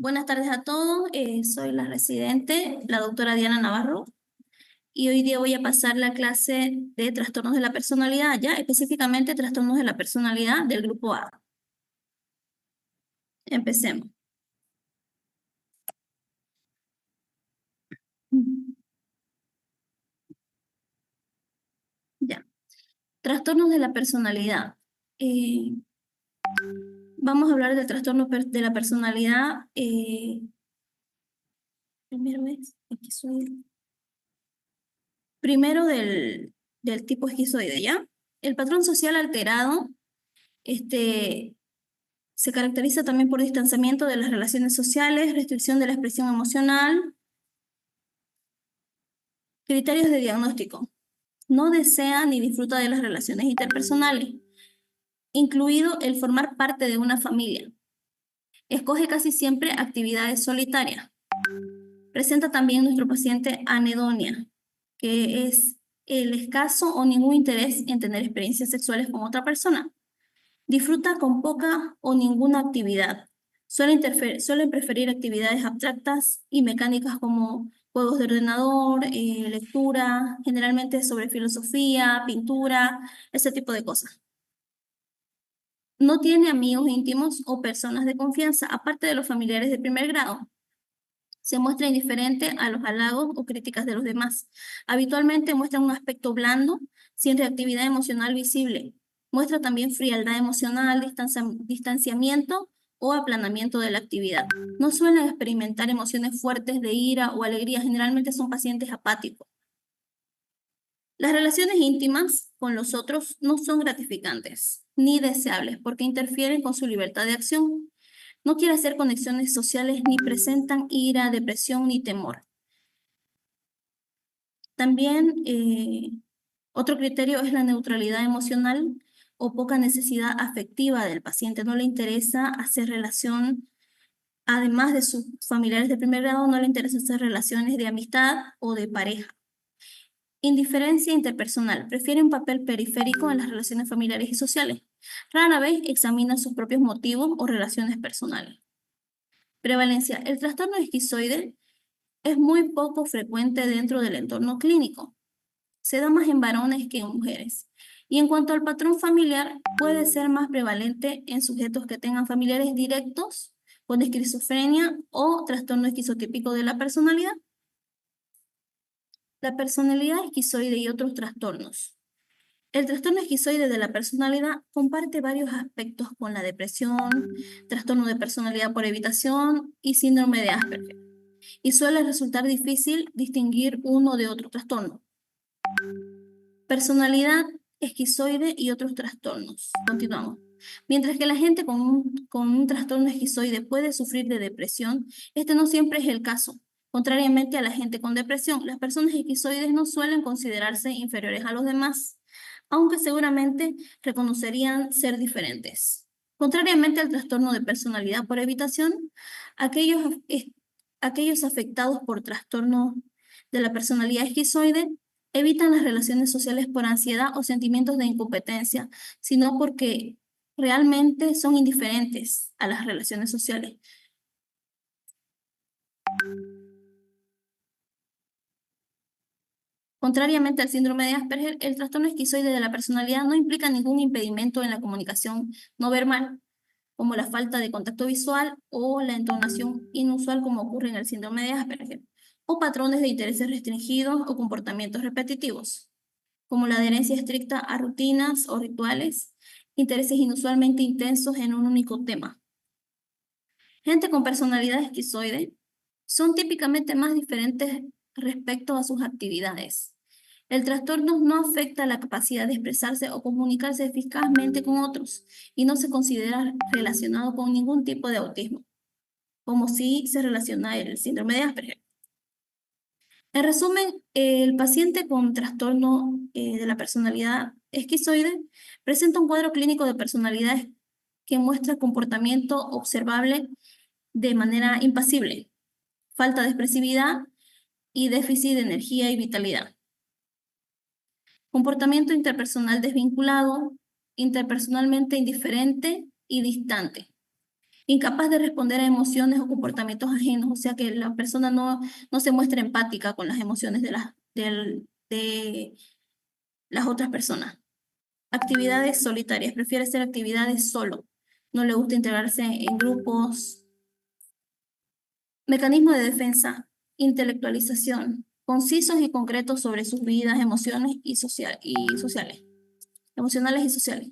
Buenas tardes a todos, soy la residente, la doctora Diana Navarro, y hoy día voy a pasar la clase de trastornos de la personalidad, ya específicamente trastornos de la personalidad del grupo A. Empecemos. Ya. Trastornos de la personalidad. Eh, Vamos a hablar del trastorno de la personalidad. Primero es esquizoide. Primero del tipo esquizoide, ¿ya? El patrón social alterado, este, se caracteriza también por distanciamiento de las relaciones sociales, restricción de la expresión emocional. Criterios de diagnóstico. No desea ni disfruta de las relaciones interpersonales, incluido el formar parte de una familia. Escoge casi siempre actividades solitarias. Presenta también nuestro paciente anedonia, que es el escaso o ningún interés en tener experiencias sexuales con otra persona. Disfruta con poca o ninguna actividad. Suelen preferir actividades abstractas y mecánicas como juegos de ordenador, lectura, generalmente sobre filosofía, pintura, ese tipo de cosas. No tiene amigos íntimos o personas de confianza, aparte de los familiares de primer grado. Se muestra indiferente a los halagos o críticas de los demás. Habitualmente muestra un aspecto blando, sin reactividad emocional visible. Muestra también frialdad emocional, distanciamiento o aplanamiento de la actividad. No suelen experimentar emociones fuertes de ira o alegría, generalmente son pacientes apáticos. Las relaciones íntimas con los otros no son gratificantes ni deseables porque interfieren con su libertad de acción. No quiere hacer conexiones sociales ni presentan ira, depresión ni temor. También otro criterio es la neutralidad emocional o poca necesidad afectiva del paciente. No le interesa hacer relación, además de sus familiares de primer grado, no le interesa hacer relaciones de amistad o de pareja. Indiferencia interpersonal. Prefiere un papel periférico en las relaciones familiares y sociales. Rara vez examina sus propios motivos o relaciones personales. Prevalencia. El trastorno esquizoide es muy poco frecuente dentro del entorno clínico. Se da más en varones que en mujeres. Y en cuanto al patrón familiar, puede ser más prevalente en sujetos que tengan familiares directos con esquizofrenia o trastorno esquizotípico de la personalidad. La personalidad esquizoide y otros trastornos. El trastorno esquizoide de la personalidad comparte varios aspectos con la depresión, trastorno de personalidad por evitación y síndrome de Asperger, y suele resultar difícil distinguir uno de otro trastorno. Personalidad esquizoide y otros trastornos. Continuamos. Mientras que la gente con un trastorno esquizoide puede sufrir de depresión, este no siempre es el caso. Contrariamente a la gente con depresión, las personas esquizoides no suelen considerarse inferiores a los demás, aunque seguramente reconocerían ser diferentes. Contrariamente al trastorno de personalidad por evitación, aquellos afectados por trastorno de la personalidad esquizoide evitan las relaciones sociales por ansiedad o sentimientos de incompetencia, sino porque realmente son indiferentes a las relaciones sociales. Contrariamente al síndrome de Asperger, el trastorno esquizoide de la personalidad no implica ningún impedimento en la comunicación no verbal, como la falta de contacto visual o la entonación inusual como ocurre en el síndrome de Asperger, o patrones de intereses restringidos o comportamientos repetitivos, como la adherencia estricta a rutinas o rituales, intereses inusualmente intensos en un único tema. Gente con personalidad esquizoide son típicamente más diferentes respecto a sus actividades. El trastorno no afecta la capacidad de expresarse o comunicarse eficazmente con otros y no se considera relacionado con ningún tipo de autismo, como si se relaciona el síndrome de Asperger. En resumen, el paciente con trastorno de la personalidad esquizoide presenta un cuadro clínico de personalidad que muestra comportamiento observable de manera impasible, falta de expresividad y déficit de energía y vitalidad. Comportamiento interpersonal desvinculado, interpersonalmente indiferente y distante. incapaz de responder a emociones o comportamientos ajenos, o sea que la persona no se muestra empática con las emociones de las otras personas. Actividades solitarias, prefiere hacer actividades solo, no le gusta integrarse en grupos. Mecanismo de defensa, intelectualización, concisos y concretos sobre sus vidas, emociones y sociales, emocionales y sociales.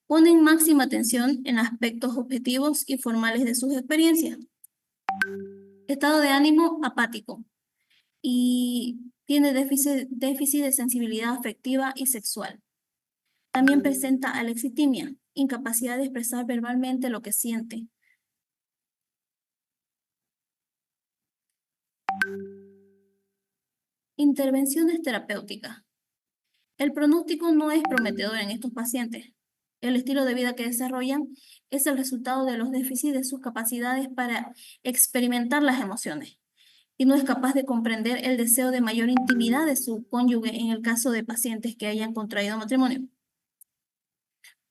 Ponen máxima atención en aspectos objetivos y formales de sus experiencias. Estado de ánimo apático y tiene déficit de sensibilidad afectiva y sexual. También presenta alexitimia, incapacidad de expresar verbalmente lo que siente. Intervenciones terapéuticas. El pronóstico no es prometedor en estos pacientes. El estilo de vida que desarrollan es el resultado de los déficits de sus capacidades para experimentar las emociones y no es capaz de comprender el deseo de mayor intimidad de su cónyuge en el caso de pacientes que hayan contraído matrimonio.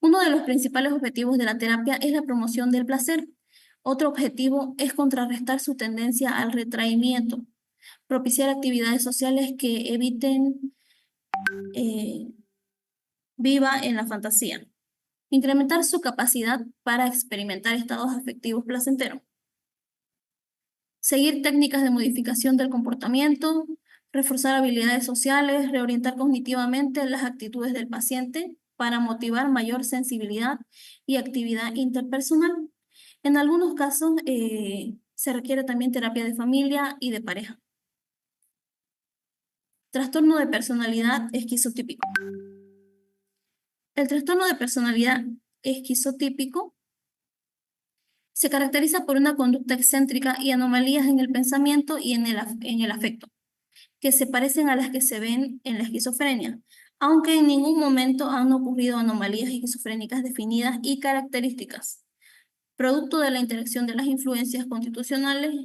Uno de los principales objetivos de la terapia es la promoción del placer. Otro objetivo es contrarrestar su tendencia al retraimiento, propiciar actividades sociales que eviten viva en la fantasía, incrementar su capacidad para experimentar estados afectivos placenteros, seguir técnicas de modificación del comportamiento, reforzar habilidades sociales, reorientar cognitivamente las actitudes del paciente para motivar mayor sensibilidad y actividad interpersonal. En algunos casos se requiere también terapia de familia y de pareja. Trastorno de personalidad esquizotípico. El trastorno de personalidad esquizotípico se caracteriza por una conducta excéntrica y anomalías en el pensamiento y en el afecto, que se parecen a las que se ven en la esquizofrenia, aunque en ningún momento han ocurrido anomalías esquizofrénicas definidas y características, producto de la interacción de las influencias constitucionales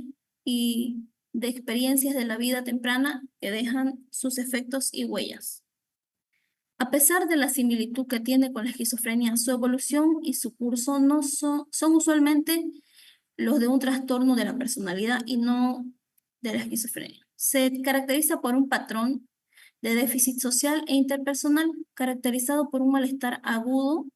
y de experiencias de la vida temprana que dejan sus efectos y huellas. A pesar de la similitud que tiene con la esquizofrenia, su evolución y su curso no son usualmente los de un trastorno de la personalidad y no de la esquizofrenia. Se caracteriza por un patrón de déficit social e interpersonal caracterizado por un malestar agudo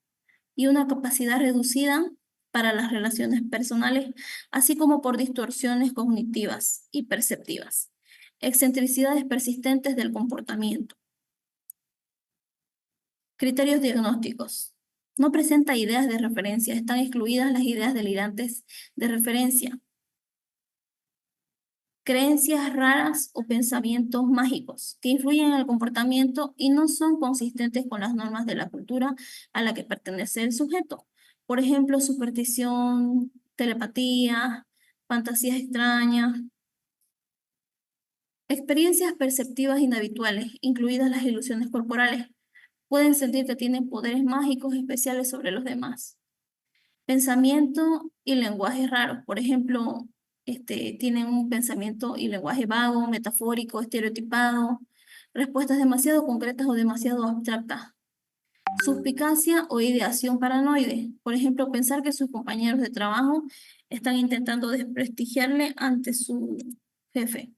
y una capacidad reducida para las relaciones personales, así como por distorsiones cognitivas y perceptivas, excentricidades persistentes del comportamiento. Criterios diagnósticos. No presenta ideas de referencia, están excluidas las ideas delirantes de referencia, creencias raras o pensamientos mágicos que influyen en el comportamiento y no son consistentes con las normas de la cultura a la que pertenece el sujeto. Por ejemplo, superstición, telepatía, fantasías extrañas, experiencias perceptivas inhabituales, incluidas las ilusiones corporales. Pueden sentir que tienen poderes mágicos especiales sobre los demás. Pensamiento y lenguaje raros, por ejemplo, tienen un pensamiento y lenguaje vago, metafórico, estereotipado, respuestas demasiado concretas o demasiado abstractas. Suspicacia o ideación paranoide, por ejemplo, pensar que sus compañeros de trabajo están intentando desprestigiarle ante su jefe.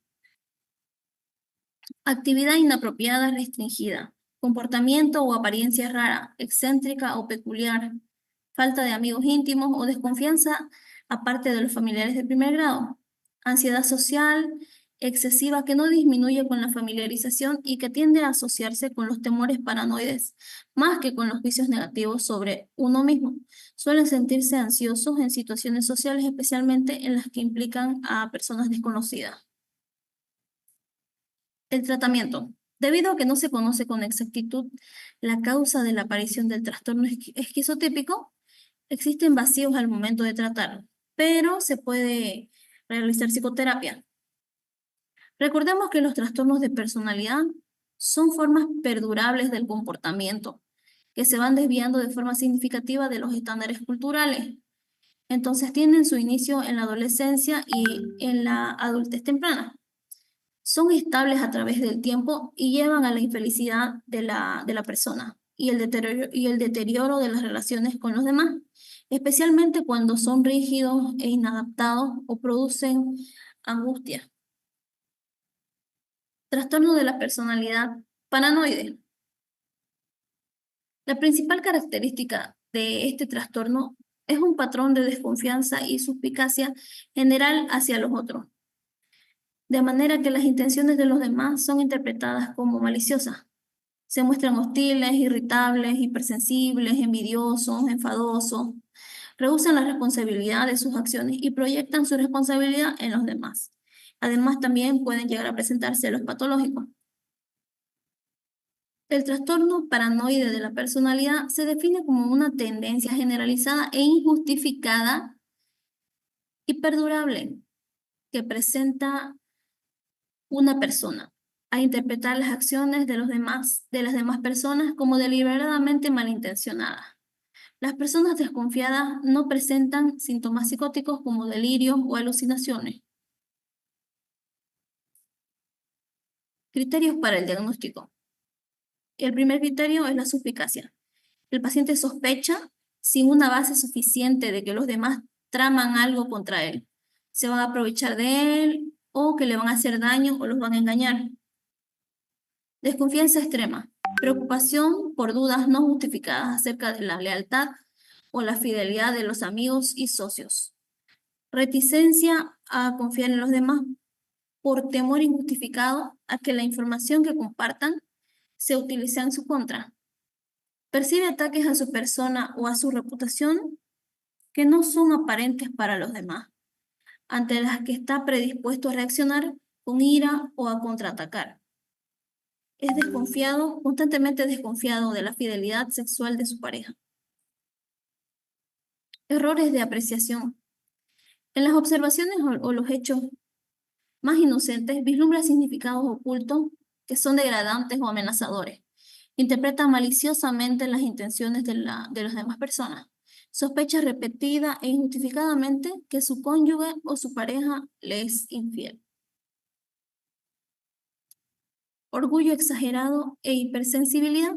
Actividad inapropiada restringida, comportamiento o apariencia rara, excéntrica o peculiar, falta de amigos íntimos o desconfianza aparte de los familiares de primer grado, ansiedad social excesiva que no disminuye con la familiarización y que tiende a asociarse con los temores paranoides más que con los juicios negativos sobre uno mismo. Suelen sentirse ansiosos en situaciones sociales, especialmente en las que implican a personas desconocidas. El tratamiento. Debido a que no se conoce con exactitud la causa de la aparición del trastorno esquizotípico, existen vacíos al momento de tratarlo, pero se puede realizar psicoterapia. Recordemos que los trastornos de personalidad son formas perdurables del comportamiento que se van desviando de forma significativa de los estándares culturales. Entonces tienen su inicio en la adolescencia y en la adultez temprana. Son estables a través del tiempo y llevan a la infelicidad de la persona y el deterioro de las relaciones con los demás. especialmente cuando son rígidos e inadaptados o producen angustia. Trastorno de la personalidad paranoide. La principal característica de este trastorno es un patrón de desconfianza y suspicacia general hacia los otros, de manera que las intenciones de los demás son interpretadas como maliciosas. Se muestran hostiles, irritables, hipersensibles, envidiosos, enfadosos, rehúsan la responsabilidad de sus acciones y proyectan su responsabilidad en los demás. Además, también pueden llegar a presentarse los patológicos. El trastorno paranoide de la personalidad se define como una tendencia generalizada e injustificada y perdurable que presenta una persona a interpretar las acciones de las demás personas como deliberadamente malintencionadas. Las personas desconfiadas no presentan síntomas psicóticos como delirios o alucinaciones. Criterios para el diagnóstico. El primer criterio es la suspicacia. El paciente sospecha sin una base suficiente de que los demás traman algo contra él. Se van a aprovechar de él o que le van a hacer daño o los van a engañar. Desconfianza extrema. Preocupación por dudas no justificadas acerca de la lealtad o la fidelidad de los amigos y socios. Reticencia a confiar en los demás por temor injustificado a que la información que compartan se utilice en su contra. Percibe ataques a su persona o a su reputación que no son aparentes para los demás, ante las que está predispuesto a reaccionar con ira o a contraatacar. Es desconfiado, constantemente desconfiado de la fidelidad sexual de su pareja. Errores de apreciación. En las observaciones o los hechos más inocentes vislumbra significados ocultos que son degradantes o amenazadores. Interpreta maliciosamente las intenciones de las demás personas. Sospecha repetida e injustificadamente que su cónyuge o su pareja le es infiel. Orgullo exagerado e hipersensibilidad.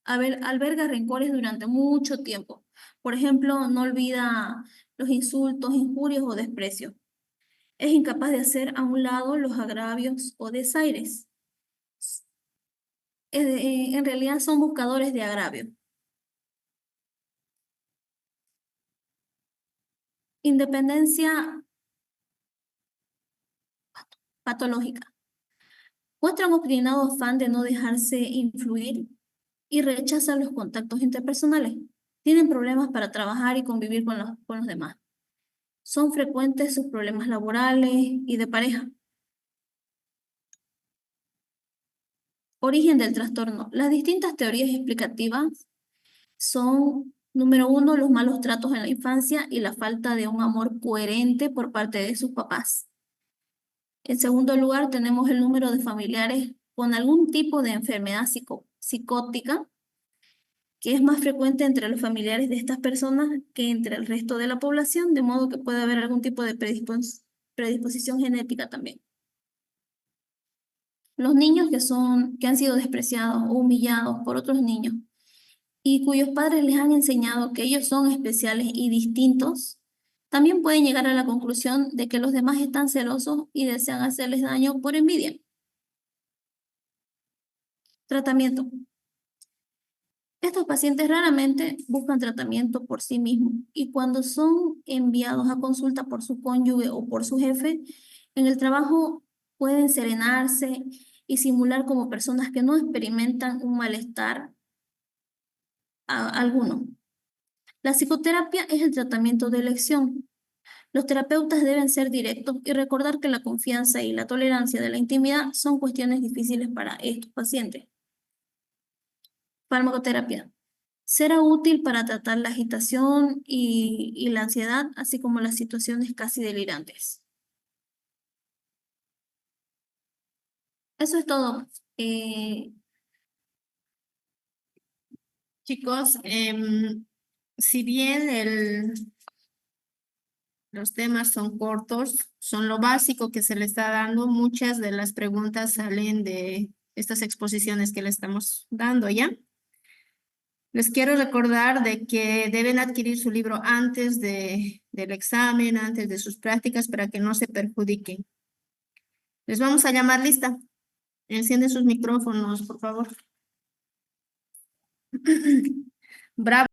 Alberga rencores durante mucho tiempo. Por ejemplo, no olvida los insultos, injurias o desprecios. Es incapaz de hacer a un lado los agravios o desaires. En realidad son buscadores de agravio. Independencia patológica. Muestra un obstinado afán de no dejarse influir y rechazan los contactos interpersonales. Tienen problemas para trabajar y convivir con los demás. Son frecuentes sus problemas laborales y de pareja. Origen del trastorno. Las distintas teorías explicativas son, número uno, los malos tratos en la infancia y la falta de un amor coherente por parte de sus papás. En segundo lugar, tenemos el número de familiares con algún tipo de enfermedad psicótica, que es más frecuente entre los familiares de estas personas que entre el resto de la población, de modo que puede haber algún tipo de predisposición genética también. Los niños que han sido despreciados o humillados por otros niños y cuyos padres les han enseñado que ellos son especiales y distintos, también pueden llegar a la conclusión de que los demás están celosos y desean hacerles daño por envidia. Tratamiento. Estos pacientes raramente buscan tratamiento por sí mismos y cuando son enviados a consulta por su cónyuge o por su jefe, en el trabajo pueden serenarse y simular como personas que no experimentan un malestar alguno. La psicoterapia es el tratamiento de elección. Los terapeutas deben ser directos y recordar que la confianza y la tolerancia de la intimidad son cuestiones difíciles para estos pacientes. Farmacoterapia. Será útil para tratar la agitación y la ansiedad, así como las situaciones casi delirantes. Eso es todo. Chicos, si bien los temas son cortos, son lo básico que se le está dando, muchas de las preguntas salen de estas exposiciones que le estamos dando, ¿ya? Les quiero recordar de que deben adquirir su libro antes del examen, antes de sus prácticas, para que no se perjudiquen. Les vamos a llamar lista. Enciende sus micrófonos, por favor. Bravo.